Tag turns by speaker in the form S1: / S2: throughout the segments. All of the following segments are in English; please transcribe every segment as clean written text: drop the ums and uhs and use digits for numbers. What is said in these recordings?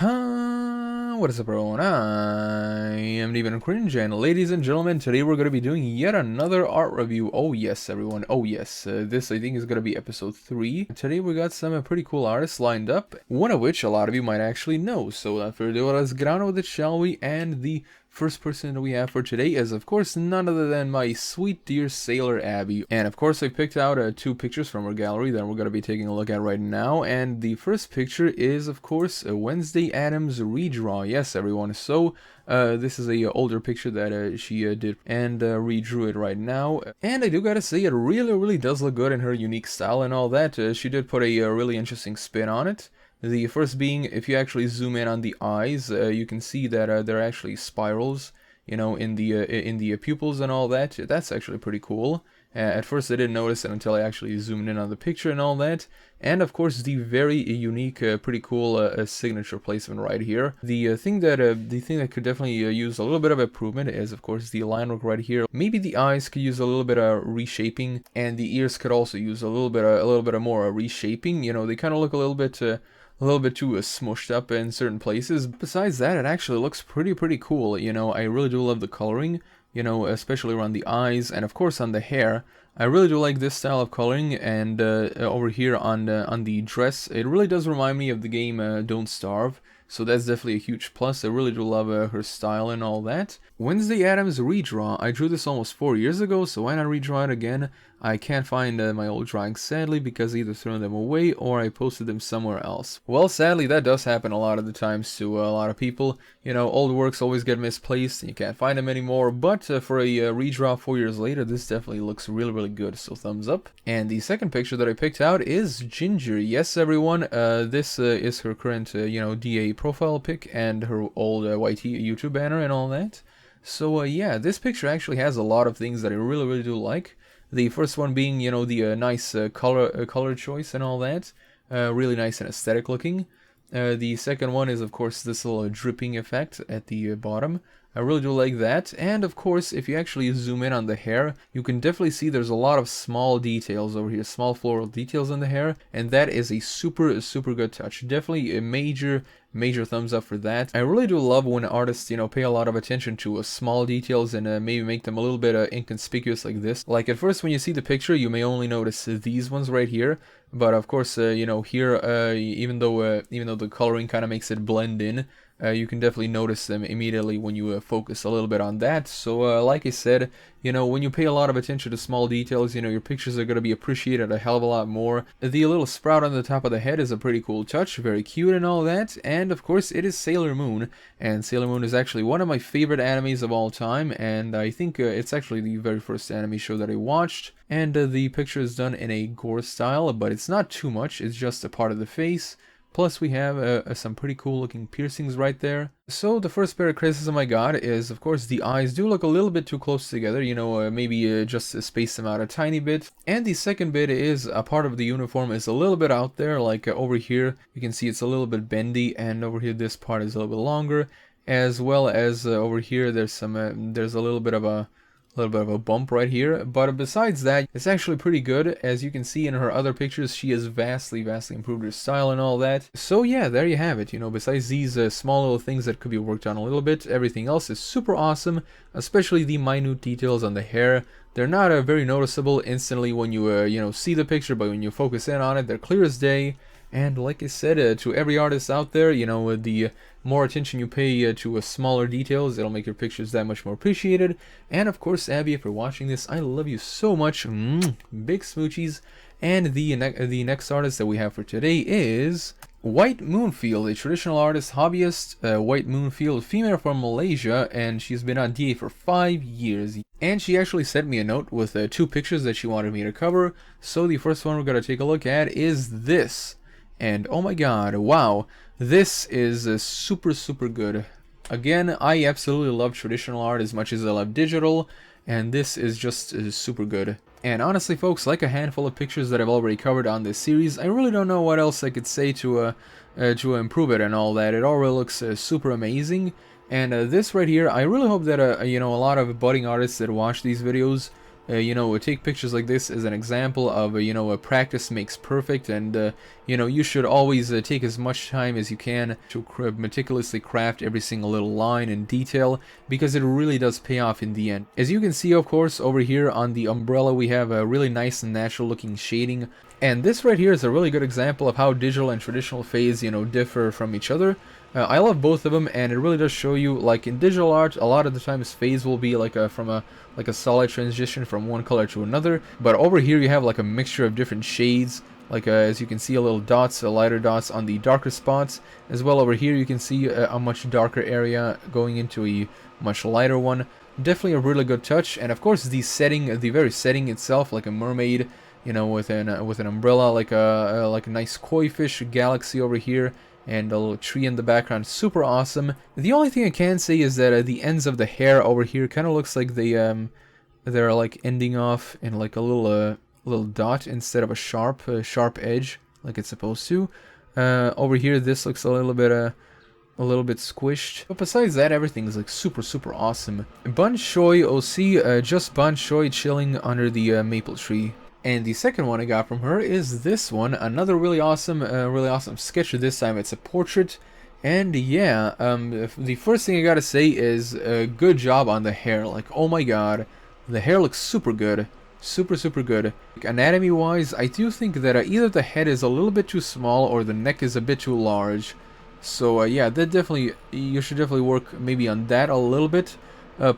S1: What is up, everyone? I am DeviantCringe, and ladies and gentlemen, today we're going to be doing yet another art review. Oh yes, everyone, oh yes. This, I think, is going to be episode 3. Today we got some pretty cool artists lined up, one of which a lot of you might actually know. So without further ado, let's get on with it, shall we? And the first person that we have for today is, of course, none other than my sweet dear Sailor Abby. And of course, I picked out 2 pictures from her gallery that we're going to be taking a look at right now. And the first picture is, of course, Wednesday Addams Redraw. Yes, everyone. So, this is a older picture that she did and redrew it right now. And I do gotta say, it really does look good in her unique style and all that. She did put a really interesting spin on it. The first being, if you actually zoom in on the eyes, you can see that they're actually spirals, you know, in the pupils and all that. That's actually pretty cool. At first I didn't notice it until I actually zoomed in on the picture and all that. And of course the very unique, pretty cool signature placement right here. The thing that could definitely use a little bit of improvement is, of course, the line work right here. Maybe the eyes could use a little bit of reshaping, and the ears could also use a little bit of more reshaping. You know, they kind of look a little bit too smushed up in certain places. Besides that, it actually looks pretty cool. You know, I really do love the coloring, you know, especially around the eyes and of course on the hair. I really do like this style of coloring, and over here on the dress, it really does remind me of the game Don't Starve. So that's definitely a huge plus. I really do love her style and all that. Wednesday Addams Redraw. I drew this almost 4 years ago, so why not redraw it again? I can't find my old drawings, sadly, because I either thrown them away or I posted them somewhere else. Well, sadly, that does happen a lot of the times to a lot of people. You know, old works always get misplaced and you can't find them anymore. But for a redraw 4 years later, this definitely looks really good. So thumbs up. And the second picture that I picked out is Ginger. Yes, everyone, this is her current, you know, DA profile pic and her old YT YouTube banner and all that. So yeah, this picture actually has a lot of things that I really do like. The first one being, you know, the nice color choice and all that. Really nice and aesthetic looking. The second one is, of course, this little dripping effect at the bottom. I really do like that. And of course, if you actually zoom in on the hair, you can definitely see there's a lot of small details over here, small floral details in the hair, and that is a super good touch. Definitely a major thumbs up for that. I really do love when artists, you know, pay a lot of attention to small details and maybe make them a little bit inconspicuous like this. Like at first when you see the picture, you may only notice these ones right here, but of course, you know, here, even though the coloring kind of makes it blend in, you can definitely notice them immediately when you focus a little bit on that. So like I said, you know, when you pay a lot of attention to small details, you know, your pictures are going to be appreciated a hell of a lot more. The little sprout on the top of the head is a pretty cool touch, very cute and all that. And of course it is Sailor Moon, and Sailor Moon is actually one of my favorite animes of all time, and I think it's actually the very first anime show that I watched. And the picture is done in a gore style, but it's not too much, it's just a part of the face. Plus we have some pretty cool looking piercings right there. So the first bit of criticism I got is, of course, the eyes do look a little bit too close together, you know, maybe just space them out a tiny bit. And the second bit is a part of the uniform is a little bit out there, like over here you can see it's a little bit bendy, and over here this part is a little bit longer, as well as over here there's a little bit of a bump right here. But besides that, it's actually pretty good. As you can see in her other pictures, she has vastly improved her style and all that. So yeah, there you have it. You know, besides these small little things that could be worked on a little bit, everything else is super awesome, especially the minute details on the hair. They're not very noticeable instantly when you you know, see the picture, but when you focus in on it, they're clear as day. And like I said, to every artist out there, you know, the more attention you pay to smaller details, it'll make your pictures that much more appreciated. And of course, Abby, if you're watching this, I love you so much. Big smoochies. And the next artist that we have for today is White Moonfield, a traditional artist, hobbyist. White Moonfield, female from Malaysia, and she's been on DA for 5 years. And she actually sent me a note with 2 pictures that she wanted me to cover. So the first one we're going to take a look at is this. And oh my god, wow, this is super good. Again, I absolutely love traditional art as much as I love digital, and this is just super good. And honestly, folks, like a handful of pictures that I've already covered on this series, I really don't know what else I could say to improve it and all that. It already looks super amazing. And this right here, I really hope that you know, a lot of budding artists that watch these videos you know, take pictures like this as an example of, you know, practice makes perfect, and you know, you should always take as much time as you can to meticulously craft every single little line and detail, because it really does pay off in the end. As you can see, of course, over here on the umbrella we have a really nice and natural looking shading, and this right here is a really good example of how digital and traditional phase, you know, differ from each other. I love both of them, and it really does show you, like in digital art, a lot of the times phase will be like from a solid transition from one color to another, but over here you have like a mixture of different shades, like as you can see, a little dots, lighter dots on the darker spots, as well over here you can see a much darker area going into a much lighter one. Definitely a really good touch, and of course the setting, the very setting itself, like a mermaid, you know, with an umbrella, like a nice koi fish galaxy over here, and a little tree in the background, super awesome. The only thing I can say is that the ends of the hair over here kind of looks like they're like ending off in like a little dot instead of a sharp edge like it's supposed to. Over here this looks a little bit squished, but besides that everything's like super awesome. Bun Shoy OC, just Bun Shoy chilling under the maple tree. And the second one I got from her is this one, another really awesome sketch. This time it's a portrait, and yeah, the first thing I gotta say is good job on the hair. Like, oh my god, the hair looks super good, super good. Anatomy wise, I do think that either the head is a little bit too small or the neck is a bit too large. So yeah, that definitely, you should definitely work maybe on that a little bit.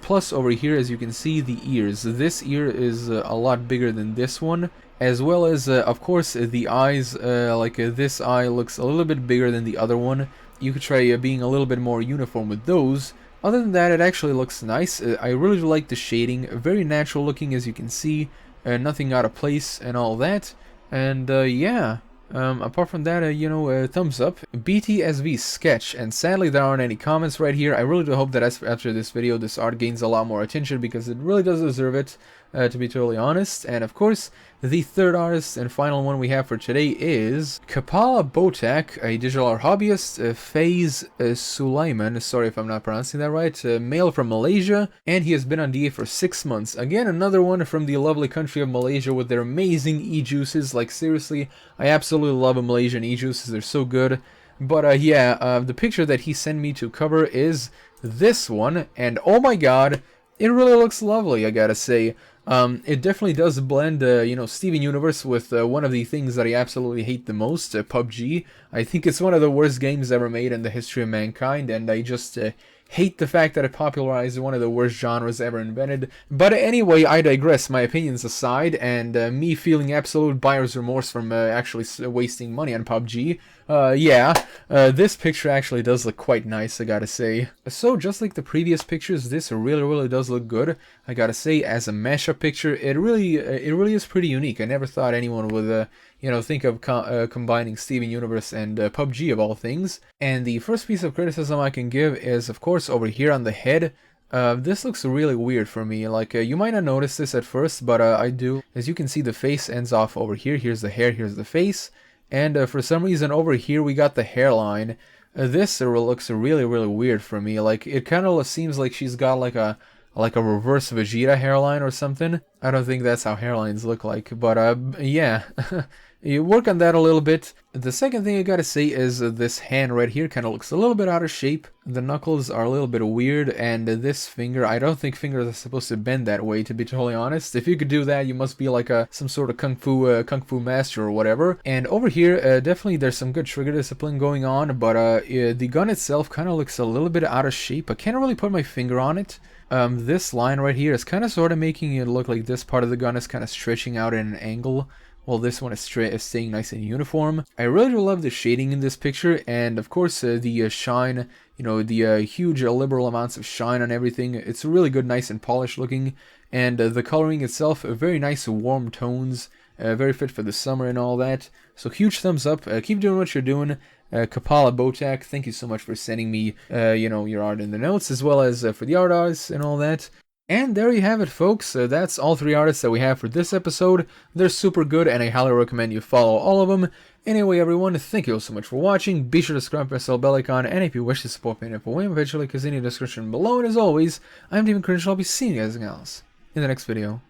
S1: Plus over here, as you can see, the ears. This ear is a lot bigger than this one, as well as of course the eyes. This eye looks a little bit bigger than the other one. You could try being a little bit more uniform with those. Other than that, it actually looks nice. I really like the shading, very natural looking, as you can see, nothing out of place and all that. And yeah. Apart from that, you know, thumbs up. BTSV sketch, and sadly there aren't any comments right here. I really do hope that after this video this art gains a lot more attention, because it really does deserve it, to be totally honest. And of course, the third artist and final one we have for today is Kepala Bojack, a digital art hobbyist, Faiz Sulaiman, sorry if I'm not pronouncing that right, male from Malaysia, and he has been on DA for 6 months. Again, another one from the lovely country of Malaysia with their amazing e-juices. Like seriously, I absolutely love Malaysian e-juices, they're so good. But yeah, the picture that he sent me to cover is this one, and oh my god, it really looks lovely, I gotta say. It definitely does blend, you know, Steven Universe with one of the things that I absolutely hate the most, PUBG. I think it's one of the worst games ever made in the history of mankind, and I just hate the fact that it popularized one of the worst genres ever invented. But anyway, I digress, my opinions aside, and me feeling absolute buyer's remorse from actually wasting money on PUBG. This picture actually does look quite nice, I gotta say. So just like the previous pictures, this really does look good, I gotta say. As a mashup picture, it really is pretty unique. I never thought anyone would you know, think of combining Steven Universe and PUBG of all things. And the first piece of criticism I can give is, of course, over here on the head. This looks really weird for me. Like, you might not notice this at first, but I do. As you can see, the face ends off over here. Here's the hair, here's the face. And for some reason over here we got the hairline. This looks really weird for me. Like, it kind of seems like she's got like a reverse Vegeta hairline or something. I don't think that's how hairlines look like, but yeah. You work on that a little bit. The second thing I gotta say is this hand right here kind of looks a little bit out of shape. The knuckles are a little bit weird, and this finger, I don't think fingers are supposed to bend that way, to be totally honest. If you could do that, you must be like some sort of kung fu master or whatever. And over here, definitely there's some good trigger discipline going on, but the gun itself kind of looks a little bit out of shape. I can't really put my finger on it. This line right here is kind of sort of making it look like this part of the gun is kind of stretching out at an angle, while this one is staying nice and uniform. I really do love the shading in this picture, and of course the shine, you know, the huge liberal amounts of shine on everything. It's really good, nice and polished looking, and the coloring itself, very nice warm tones, very fit for the summer and all that. So huge thumbs up, keep doing what you're doing. Kepala Bojack, thank you so much for sending me, you know, your art in the notes, as well as for the artists and all that. And there you have it, folks. That's all 3 artists that we have for this episode. They're super good, and I highly recommend you follow all of them. Anyway, everyone, thank you all so much for watching. Be sure to subscribe, press the bell icon, and if you wish to support me in any way, eventually, because in the description below. And as always, I'm DeviantCringe, and I'll be seeing you guys in the next video.